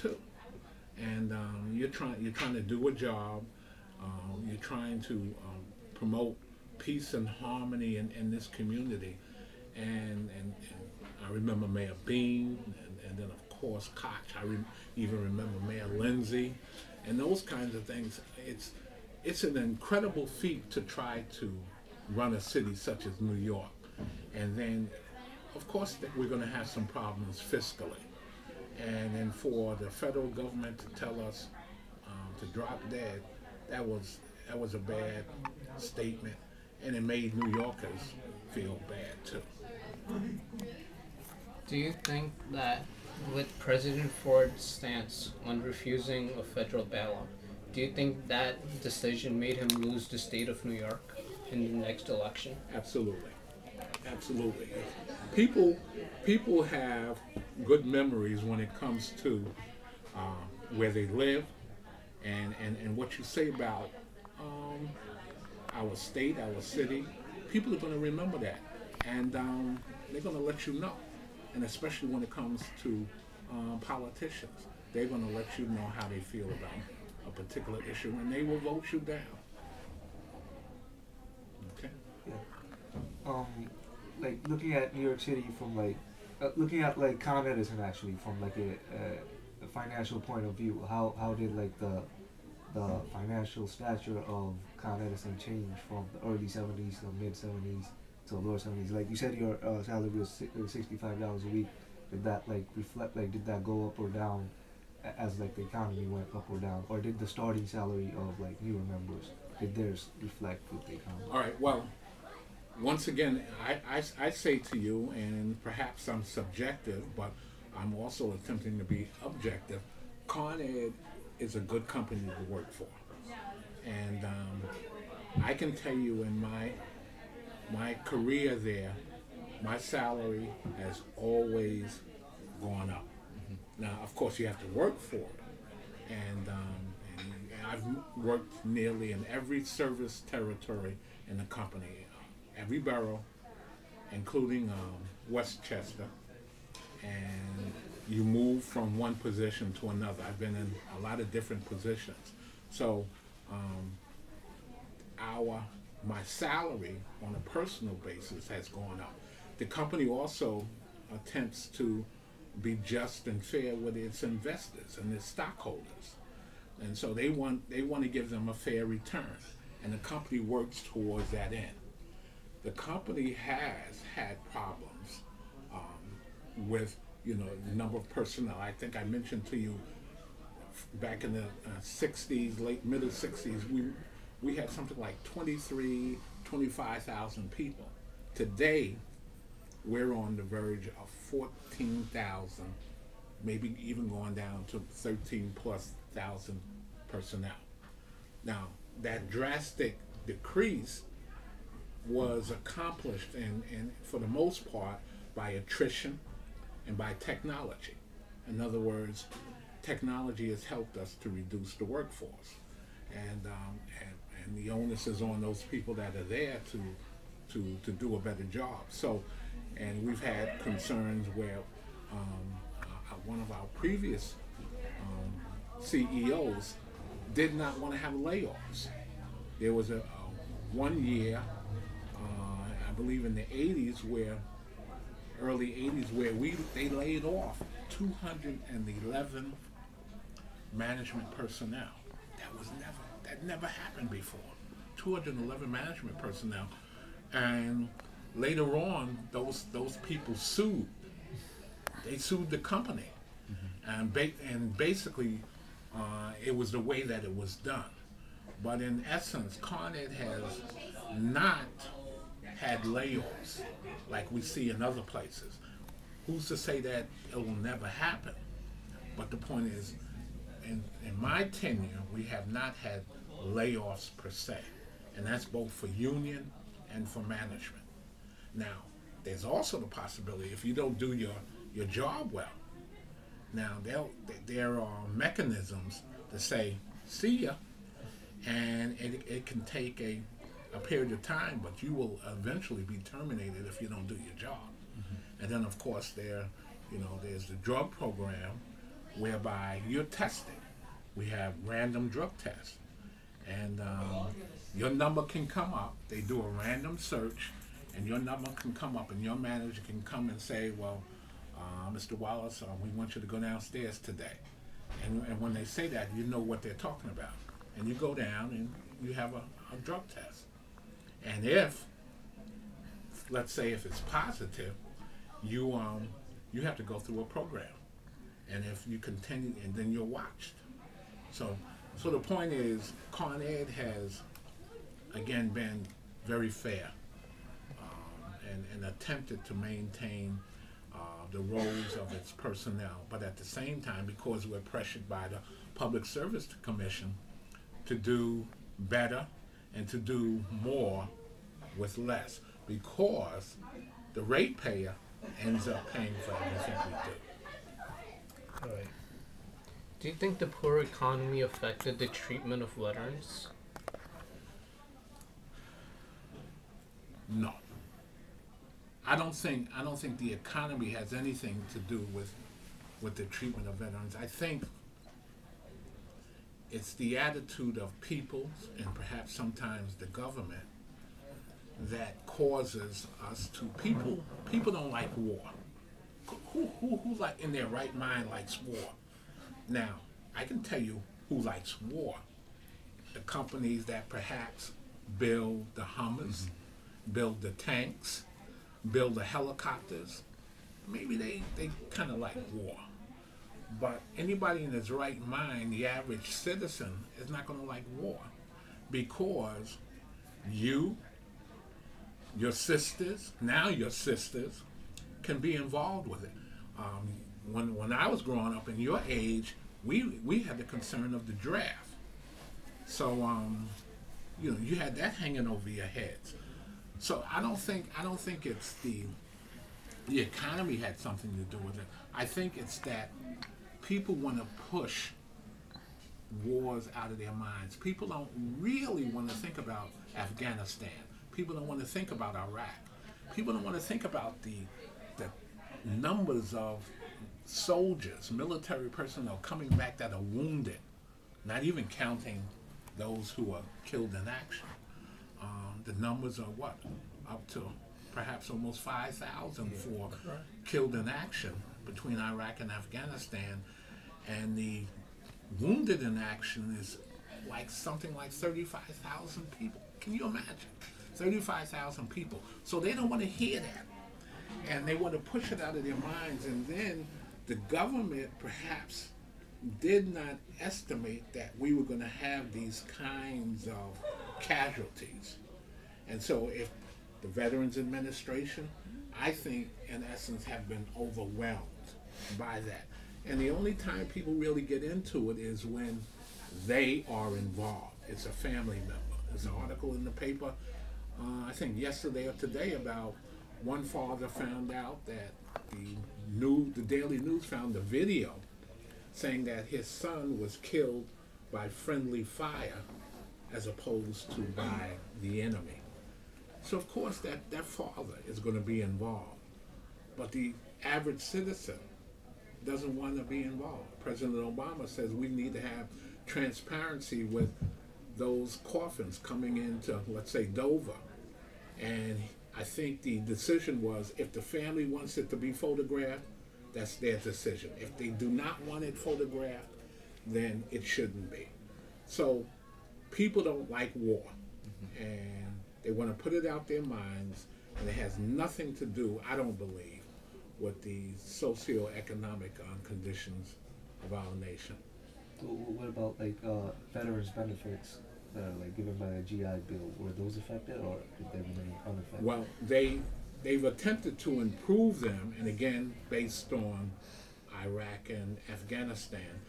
too. And you're trying to do a job. You're trying to promote peace and harmony in this community. And I remember Mayor Bean, and then of course Koch. Even remember Mayor Lindsay, and those kinds of things. It's an incredible feat to try to run a city such as New York, and then of course that we're going to have some problems fiscally, and then for the federal government to tell us to drop dead, that was a bad statement, and it made New Yorkers feel bad too. Do you think that with President Ford's stance on refusing a federal bailout, do you think that decision made him lose the state of New York in the next election? Absolutely, absolutely. People have good memories when it comes to where they live, and what you say about our state, our city. People are going to remember that, and they're going to let you know. And especially when it comes to politicians, they're going to let you know how they feel about a particular issue, and they will vote you down. Okay. Yeah. Like looking at New York City from looking at like Con Edison actually from like a financial point of view. How did like the financial stature of Con Edison change from the early '70s to mid '70s to lower '70s? Like you said, your salary was $65 a week. Did that like reflect? Like did that go up or down as like the economy went up or down, or did the starting salary of like newer members, did theirs reflect with the economy? All right. Well, once again, I say to you, and perhaps I'm subjective, but I'm also attempting to be objective. Con Ed is a good company to work for, and I can tell you in my career there, my salary has always gone up. Now, of course, you have to work for it, and I've worked nearly in every service territory in the company, every borough, including Westchester, and you move from one position to another. I've been in a lot of different positions, so my salary on a personal basis has gone up. The company also attempts to be just and fair with its investors and its stockholders, and so they want to give them a fair return, and the company works towards that end. The company has had problems with the number of personnel. I think I mentioned to you back in the 60s, middle 60s, we had something like 25,000 people. Today, we're on the verge of 14,000, maybe even going down to 13 plus thousand personnel. Now, that drastic decrease was accomplished and for the most part by attrition and by technology. In other words, technology has helped us to reduce the workforce, and the onus is on those people that are there to do a better job. So, and we've had concerns where one of our previous CEOs did not want to have layoffs. There was a 1 year, I believe in the 80s, early 80s, where they laid off 211 management personnel. That never happened before. 211 management personnel, and later on, those people sued. They sued the company, and basically, it was the way that it was done. But in essence, Con Ed has not had layoffs like we see in other places. Who's to say that it will never happen? But the point is, in my tenure, we have not had layoffs per se, and that's both for union and for management. Now, there's also the possibility if you don't do your job well, now there are mechanisms to say, see ya, and it can take a period of time, but you will eventually be terminated if you don't do your job. And then of course there's the drug program whereby you're tested. We have random drug tests, and your number can come up. They do a random search, and your number can come up, and your manager can come and say, well, Mr. Wallace, we want you to go downstairs today. And when they say that, you know what they're talking about. And you go down and you have a drug test. And if, let's say if it's positive, you have to go through a program. And if you continue, and then you're watched. So the point is, Con Ed has, again, been very fair and attempted to maintain the roles of its personnel. But at the same time, because we're pressured by the Public Service Commission to do better and to do more with less, because the ratepayer ends up paying for everything we do. Right. Do you think the poor economy affected the treatment of veterans? No. I don't think the economy has anything to do with the treatment of veterans. I think it's the attitude of people and perhaps sometimes the government that causes us to people don't like war. Who like in their right mind likes war? Now, I can tell you who likes war. The companies that perhaps build the Hummers, build the tanks, build the helicopters. Maybe they kind of like war. But anybody in his right mind, the average citizen, is not going to like war, because your sisters, now your sisters, can be involved with it. When I was growing up in your age, we had the concern of the draft. So you had that hanging over your heads. So I don't think it's the economy had something to do with it. I think it's that people want to push wars out of their minds. People don't really want to think about Afghanistan. People don't want to think about Iraq. People don't want to think about the numbers of soldiers, military personnel coming back that are wounded, not even counting those who are killed in action. The numbers are what? Up to perhaps almost 5,000 for killed in action between Iraq and Afghanistan. And the wounded in action is like something like 35,000 people. Can you imagine? 35,000 people. So they don't want to hear that. And they want to push it out of their minds. And then the government perhaps did not estimate that we were going to have these kinds of casualties. And so if the Veterans Administration, I think, in essence, have been overwhelmed by that. And the only time people really get into it is when they are involved. It's a family member. There's an article in the paper, I think yesterday or today, about one father found out that the Daily News found a video saying that his son was killed by friendly fire as opposed to by the enemy. So of course that father is going to be involved. But the average citizen doesn't want to be involved. President Obama says we need to have transparency with those coffins coming into, let's say, Dover. And I think the decision was, if the family wants it to be photographed, that's their decision. If they do not want it photographed, then it shouldn't be. So people don't like war, and they want to put it out their minds, and it has nothing to do, I don't believe, with the socioeconomic conditions of our nation. So what about like veterans benefits that are like given by the GI Bill? Were those affected, or did they remain unaffected? Well, they've attempted to improve them, and again, based on Iraq and Afghanistan.